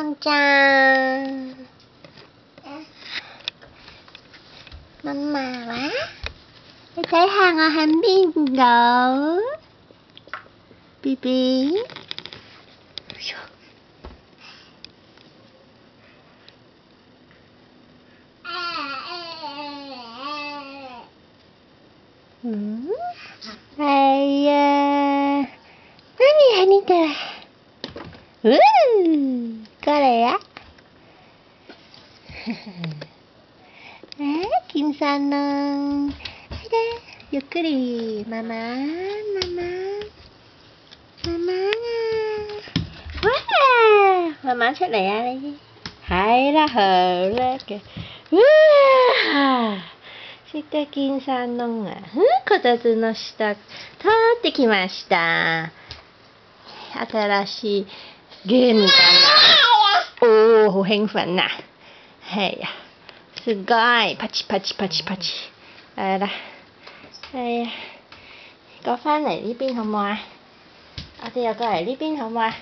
浪咋？媽媽話：你睇下我喺邊度 ，BB。係啊，媽咪喺呢度啊！過嚟啊！金さんのゆっくり媽媽啊！媽媽出嚟啊你！係啦，好叻嘅！しっか金さんのがこたつの下取ってきました。新しいゲームかな。おー，好興奮啊！係啊，すごい，啪嘰啪嘰啪嘰啪嘰，係啦，係啊，過返嚟呢邊好唔好啊？我哋又過嚟呢邊好唔好啊？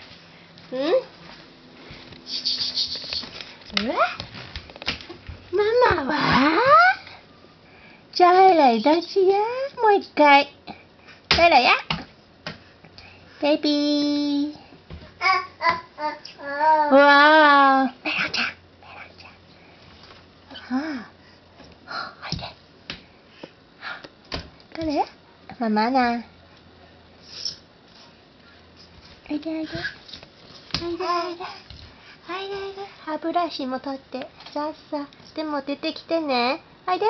媽媽話：再嚟多次啊，もう一回，再嚟啊 ，baby。哇！咩浪咋？快啲，過嚟啊！慢慢啊！はいで。歯ブラシも取って。さっさ。でも出てきてね。はいで。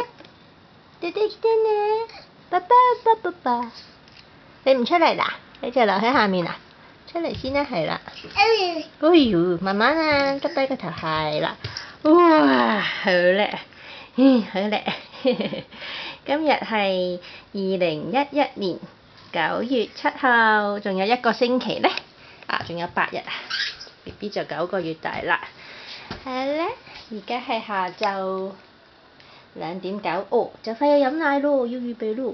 出てきてね。爸。你唔出嚟啦？你就留喺下面啦。出嚟先啦，係啦。慢慢啊，耷低個頭，係啦。哇，好叻！好叻！今日係2011年9月7號，仲有1個星期咧。仲有8日啊 ！BB 就9個月大啦。係咧，而家係下晝2點9，就快要飲奶咯，要預備咯。